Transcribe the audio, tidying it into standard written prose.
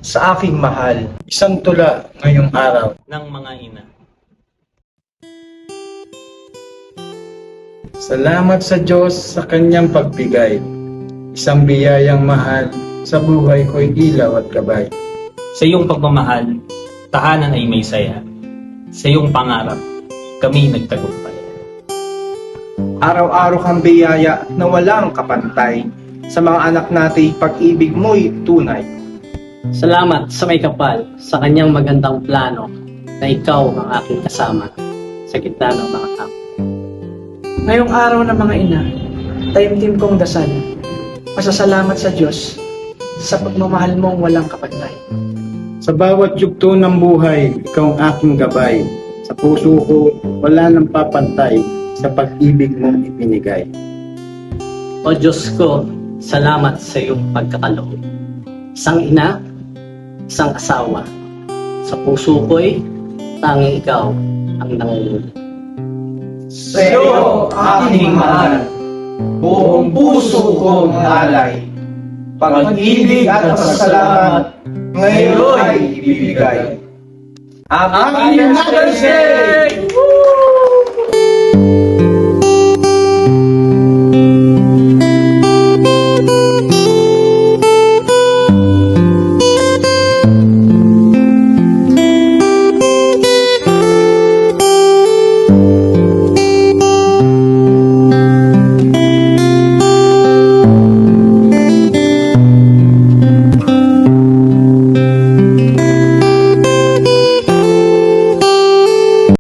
sa aking mahal, isang tula ngayong araw. ng mga ina. Salamat sa Diyos sa kanyang pagbigay. Isang biyayang mahal, sa buhay ko'y ilaw at gabay. Sa iyong pagmamahal, tahanan ay may saya. Sa iyong pangarap, kami nagtagumpay. Araw-araw kang biyaya na walang kapantay. Sa mga anak natin, pag-ibig mo'y tunay. Salamat sa may kapal, sa kanyang magandang plano, na ikaw ang aking kasama sa gitna ng mga tao. Ngayong araw ng mga ina, taimtim kong dasal, pasasalamat sa Diyos sa pagmamahal mong walang kapantay. Sa bawat yugto ng buhay, ikaw ang aking gabay. Sa puso ko, wala nang papantay sa pag-ibig mong ibinigay. O Diyos ko, salamat sa iyong pagkakaloob. Isang ina, isang asawa. Sa puso ko'y tanging ikaw ang nangunguna. Sa iyo, aking mahal, buong puso kong alay. Pag-ibig at pasasalamat, ngayon ay ibibigay. Happy Mother's Day!